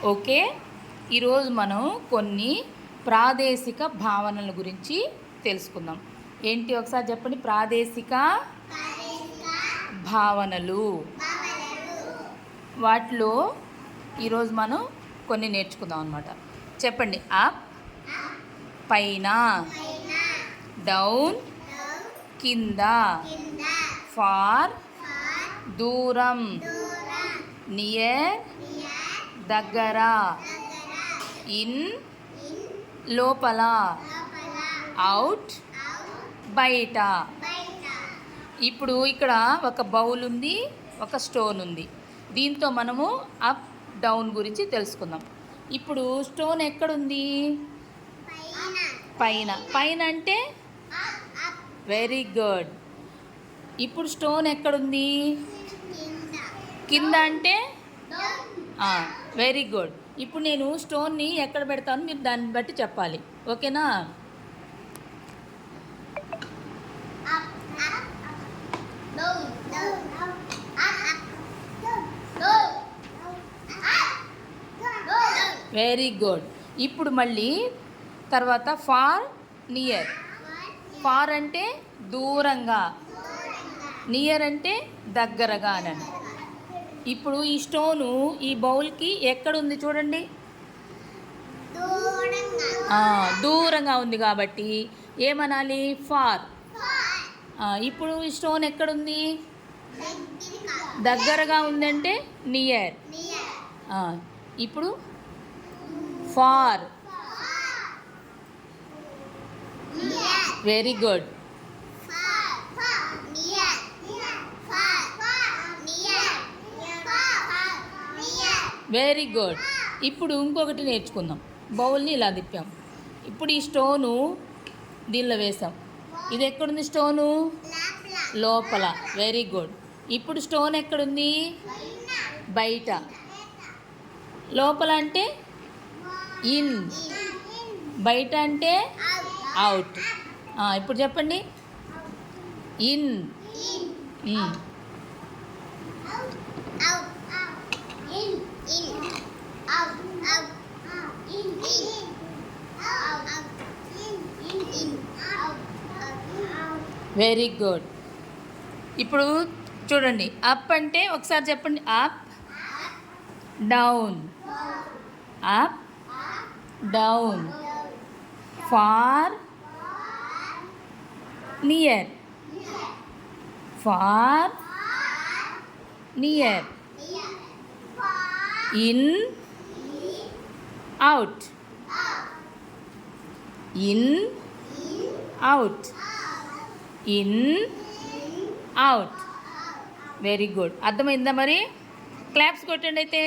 Okay, ఈరోజు మనం కొన్ని ప్రాదేశిక భావనల గురించి తెలుసుకుందాం. ఏంటి ఒకసారి చెప్పండి. ప్రాదేశిక భావనలు. వాటిలో ఈరోజు మనం కొన్ని నేర్చుకుందాం అన్నమాట. చెప్పండి. అప్ పైన, డౌన్ కింద, ఫార్ దూరం, నియర్ దగ్గర, ఇన్ లోపల, అవుట్ బయట. ఇప్పుడు ఇక్కడ ఒక బౌల్ ఉంది, ఒక స్టోన్ ఉంది. దీంతో మనము అప్ డౌన్ గురించి తెలుసుకుందాం. ఇప్పుడు స్టోన్ ఎక్కడుంది? పైన. పైన అంటే వెరీ గుడ్. ఇప్పుడు స్టోన్ ఎక్కడుంది? కింద అంటే వెరీ గుడ్. ఇప్పుడు నేను స్టోన్ని ఎక్కడ పెడతాను మీరు దాన్ని బట్టి చెప్పాలి. ఓకేనా? Very good. ఇప్పుడు మళ్ళీ తర్వాత ఫార్ నియర్. ఫార్ అంటే దూరంగా, నియర్ అంటే దగ్గరగా అని. ఇప్పుడు ఈ స్టోను ఈ బౌల్కి ఎక్కడుంది చూడండి. దూరంగా ఉంది కాబట్టి ఏమనాలి? ఫార్. ఇప్పుడు ఈ స్టోన్ ఎక్కడుంది? దగ్గరగా ఉందంటే నియర్. ఇప్పుడు far. Very good. Very good. ఇప్పుడు ఇంకొకటి నేర్చుకుందాం. బౌల్ని ఇలా తిప్పాం. ఇప్పుడు ఈ స్టోను దీనిలో వేసాం. ఇది ఎక్కడుంది? స్టోను లోపల. Very good. ఇప్పుడు స్టోన్ ఎక్కడుంది? బయట. లోపల అంటే ఇన్, బయట అంటే అవుట్. ఇప్పుడు చెప్పండి. ఇన్. Very good. ఇప్పుడు చూడండి. అప్ అంటే ఒకసారి చెప్పండి. Up down, up down. Far near, far near. In out, in out, in out. Very good. అర్థమైందా మరి? క్లాప్స్ కొట్టండి అయితే.